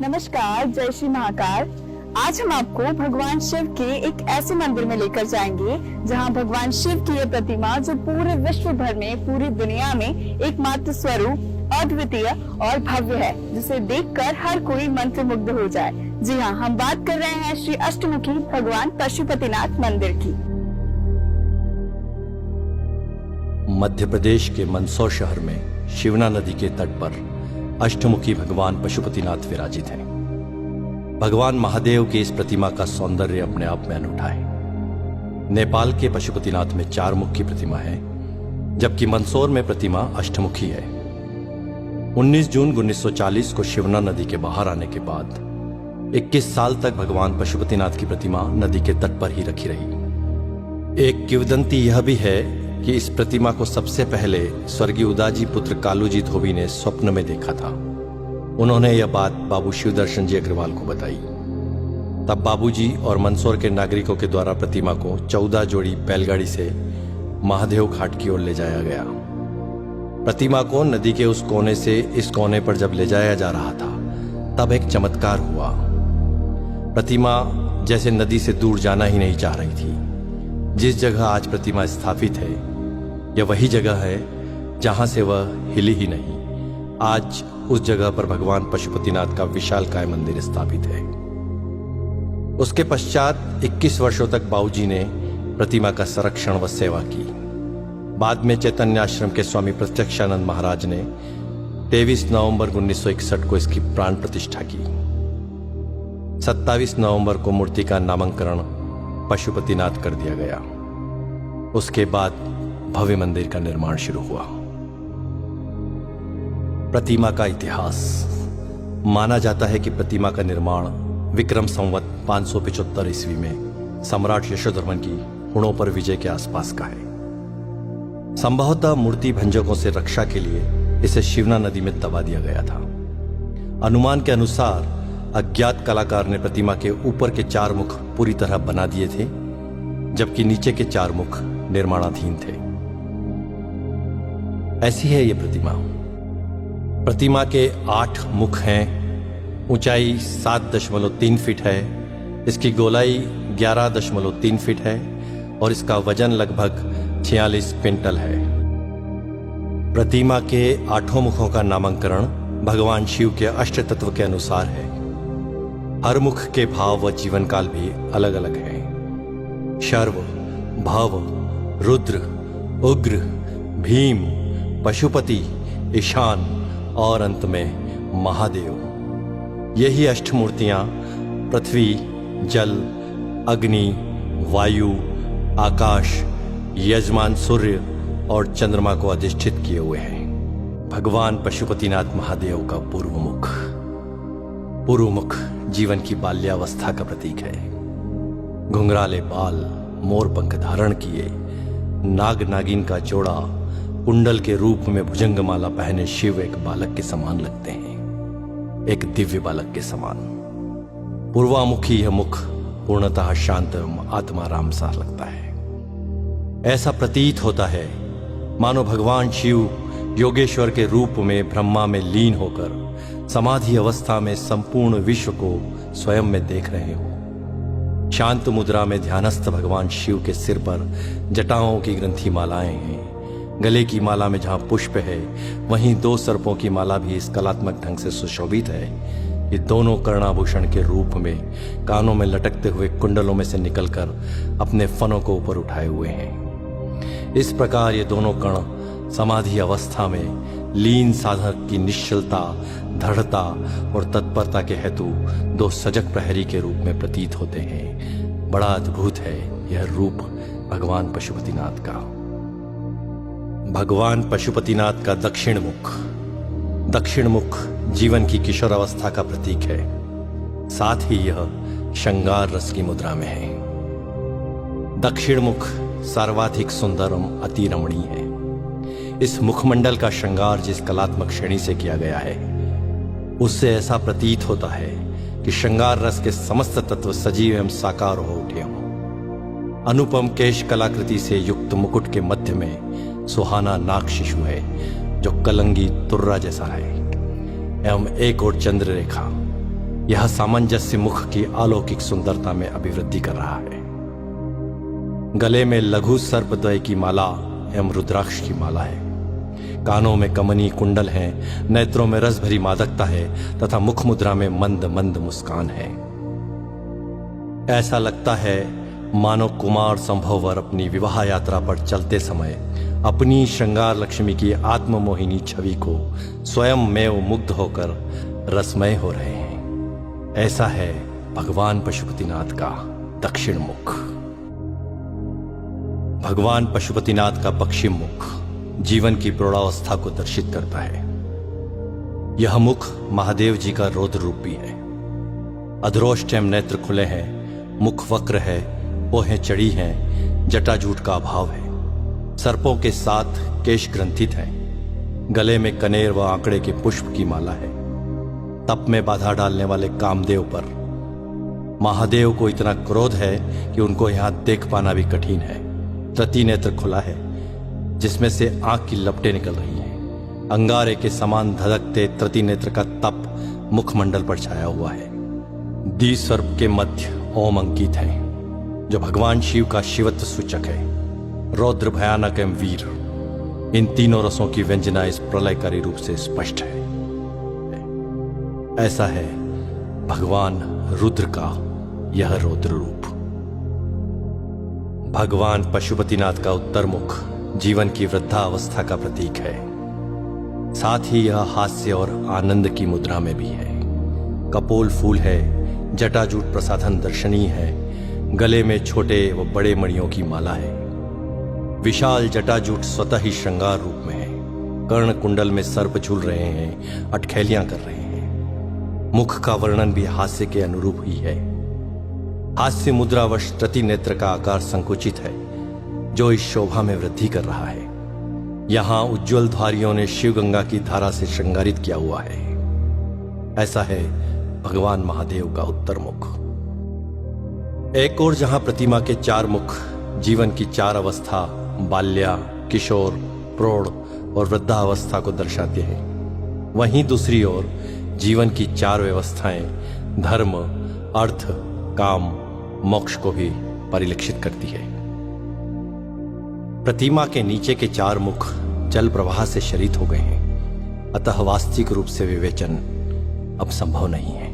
नमस्कार, जय श्री महाकाल। आज हम आपको भगवान शिव के एक ऐसे मंदिर में लेकर जाएंगे जहां भगवान शिव की ये प्रतिमा जो पूरे विश्व भर में, पूरी दुनिया में एकमात्र स्वरूप, अद्वितीय और भव्य है, जिसे देखकर हर कोई मंत्रमुग्ध हो जाए। जी हाँ, हम बात कर रहे हैं श्री अष्टमुखी भगवान पशुपतिनाथ मंदिर की। मध्य प्रदेश के मंदसौर शहर में शिवना नदी के तट पर अष्टमुखी भगवान पशुपतिनाथ विराजित हैं। भगवान महादेव की इस प्रतिमा का सौंदर्य अपने आप में अनूठा है। नेपाल के पशुपतिनाथ में 4 मुख की प्रतिमा है, जबकि मंदसौर में प्रतिमा अष्टमुखी है। 19 जून 1940 को शिवना नदी के बाहर आने के बाद 21 साल तक भगवान पशुपतिनाथ की प्रतिमा नदी के तट पर ही रखी रही। एक किंवदंती यह भी है कि इस प्रतिमा को सबसे पहले स्वर्गीय उदाजी पुत्र कालूजी धोबी ने स्वप्न में देखा था। उन्होंने यह बात बाबू शिवदर्शन जी अग्रवाल को बताई। तब बाबूजी और मंदसौर के नागरिकों के द्वारा प्रतिमा को 14 जोड़ी बैलगाड़ी से महादेव घाट की ओर ले जाया गया। प्रतिमा को नदी के उस कोने से इस कोने पर जब ले जाया जा रहा था, तब एक चमत्कार हुआ। प्रतिमा जैसे नदी से दूर जाना ही नहीं चाह रही थी। जिस जगह आज प्रतिमा स्थापित है, यह वही जगह है जहां से वह हिली ही नहीं। आज उस जगह पर भगवान पशुपतिनाथ का विशालकाय मंदिर स्थापित है। उसके पश्चात 21 वर्षों तक बाबूजी ने प्रतिमा का संरक्षण व सेवा की। बाद में चैतन्य आश्रम के स्वामी प्रत्यक्षानंद महाराज ने 23 नवंबर 1961 को इसकी प्राण प्रतिष्ठा की। 27 नवंबर को मूर्ति का नामकरण पशुपतिनाथ कर दिया गया। उसके बाद भव्य मंदिर का निर्माण शुरू हुआ। प्रतिमा का इतिहास। माना जाता है कि प्रतिमा का निर्माण विक्रम संवत 575 ईस्वी में सम्राट यशोधर्मन की हुणों पर विजय के आसपास का है। संभवतः मूर्ति भंजकों से रक्षा के लिए इसे शिवना नदी में दबा दिया गया था। अनुमान के अनुसार अज्ञात कलाकार ने प्रतिमा के ऊपर के 4 मुख पूरी तरह बना दिए थे, जबकि नीचे के 4 मुख निर्माणाधीन थे। ऐसी है ये प्रतिमा। प्रतिमा के 8 मुख हैं। ऊंचाई 7.3 फीट है। इसकी गोलाई 11.3 फीट है और इसका वजन लगभग 46 क्विंटल है। प्रतिमा के 8 मुखों का नामकरण भगवान शिव के अष्ट तत्व के अनुसार है। हर मुख के भाव व जीवन काल भी अलग अलग है। शर्व, भव, रुद्र, उग्र, भीम, पशुपति, ईशान और अंत में महादेव। यही अष्टमूर्तियां पृथ्वी, जल, अग्नि, वायु, आकाश, यजमान सूर्य और चंद्रमा को अधिष्ठित किए हुए हैं। भगवान पशुपतिनाथ महादेव का पूर्व मुख। पूर्व मुख जीवन की बाल्यावस्था का प्रतीक है। घुंघराले बाल, मोर पंख धारण किए, नाग नागिन का जोड़ा, कुंडल के रूप में भुजंगमाला पहने शिव एक बालक के समान लगते हैं, एक दिव्य बालक के समान। पूर्वामुखी यह मुख पूर्णतः शांत आत्माराम सा लगता है। ऐसा प्रतीत होता है मानो भगवान शिव योगेश्वर के रूप में ब्रह्मा में लीन होकर समाधि अवस्था में संपूर्ण विश्व को स्वयं में देख रहे हो। शांत मुद्रा में ध्यानस्थ भगवान शिव के सिर पर जटाओं की ग्रंथि मालाएं हैं। गले की माला में जहां पुष्प है, वहीं 2 सर्पों की माला भी इस कलात्मक ढंग से सुशोभित है। ये दोनों कर्णाभूषण के रूप में कानों में लटकते हुए कुंडलों में से निकलकर अपने फनों को ऊपर उठाए हुए हैं। इस प्रकार ये दोनों कण समाधि अवस्था में लीन साधक की निश्चलता, दृढ़ता और तत्परता के हेतु 2 सजग प्रहरी के रूप में प्रतीत होते हैं। बड़ा अद्भुत है यह रूप भगवान पशुपतिनाथ का। भगवान पशुपतिनाथ का दक्षिण मुख। दक्षिण मुख जीवन की किशोर अवस्था का प्रतीक है। साथ ही यह श्रृंगार रस की मुद्रा में है। दक्षिण मुख सर्वाधिक सुंदरम अति रमणीय है। इस मुखमंडल का श्रृंगार जिस कलात्मक श्रेणी से किया गया है, उससे ऐसा प्रतीत होता है कि श्रृंगार रस के समस्त तत्व सजीव एवं साकार हो उठे हों। अनुपम केश कलाकृति से युक्त मुकुट के मध्य में सुहाना नाग शिशु है, जो कलंगी तुर्रा जैसा है, एवं एक और चंद्र रेखा यह सामंजस्य मुख की अलौकिक सुंदरता में अभिवृद्धि कर रहा है। गले में लघु सर्पद्वय की माला एवं रुद्राक्ष की माला है। कानों में कमनी कुंडल हैं, नेत्रों में रस भरी मादकता है तथा मुख मुद्रा में मंद मंद मुस्कान है। ऐसा लगता है मानो कुमार संभववर अपनी विवाह यात्रा पर चलते समय अपनी श्रृंगार लक्ष्मी की आत्ममोहिनी छवि को स्वयं में मुग्ध होकर रसमय हो रहे हैं। ऐसा है भगवान पशुपतिनाथ का दक्षिण मुख। भगवान पशुपतिनाथ का पश्चिम मुख जीवन की प्रौढ़ावस्था को दर्शित करता है। यह मुख महादेव जी का रौद्र रूप भी है। अधरोष्ट एवं नेत्र खुले हैं, मुख वक्र है, पोहें चढ़ी हैं, जटाजूट का अभाव है। सर्पों के साथ केश ग्रंथित हैं। गले में कनेर व आंकड़े के पुष्प की माला है। तप में बाधा डालने वाले कामदेव पर महादेव को इतना क्रोध है कि उनको यहां देख पाना भी कठिन है। तृतीय नेत्र खुला है जिसमें से आंख की लपटें निकल रही हैं। अंगारे के समान धधकते तृतीय नेत्र का तप मुखमंडल पर छाया हुआ है। द्विसर्प के मध्य ओम अंकित है जो भगवान शिव का शिवत्व सूचक है। रौद्र, भयानक एवं वीर, इन तीनों रसों की व्यंजना इस प्रलयकारी रूप से स्पष्ट है। ऐसा है भगवान रुद्र का यह रौद्र रूप। भगवान पशुपतिनाथ का उत्तर मुख जीवन की वृद्धावस्था का प्रतीक है। साथ ही यह हास्य और आनंद की मुद्रा में भी है। कपोल फूल है, जटाजूट प्रसाधन दर्शनीय है। गले में छोटे व बड़े मणियों की माला है। विशाल जटाजूट स्वतः ही श्रृंगार रूप में है। कर्ण कुंडल में सर्प झूल रहे हैं, अटखेलियां कर रहे हैं। मुख का वर्णन भी हास्य के अनुरूप ही है। हास्य मुद्रावश तृतीय नेत्र का आकार संकुचित है जो इस शोभा में वृद्धि कर रहा है। यहां उज्ज्वल धारियों ने शिव गंगा की धारा से श्रृंगारित किया हुआ है। ऐसा है भगवान महादेव का उत्तर मुख। एक और जहां प्रतिमा के चार मुख जीवन की चार अवस्था बाल्या, किशोर, प्रौढ़ और वृद्धावस्था को दर्शाते हैं, वहीं दूसरी ओर जीवन की चार व्यवस्थाएं धर्म, अर्थ, काम, मोक्ष को भी परिलक्षित करती है। प्रतिमा के नीचे के चार मुख जल प्रवाह से शरीत हो गए हैं, अतः वास्तविक रूप से विवेचन अब संभव नहीं है।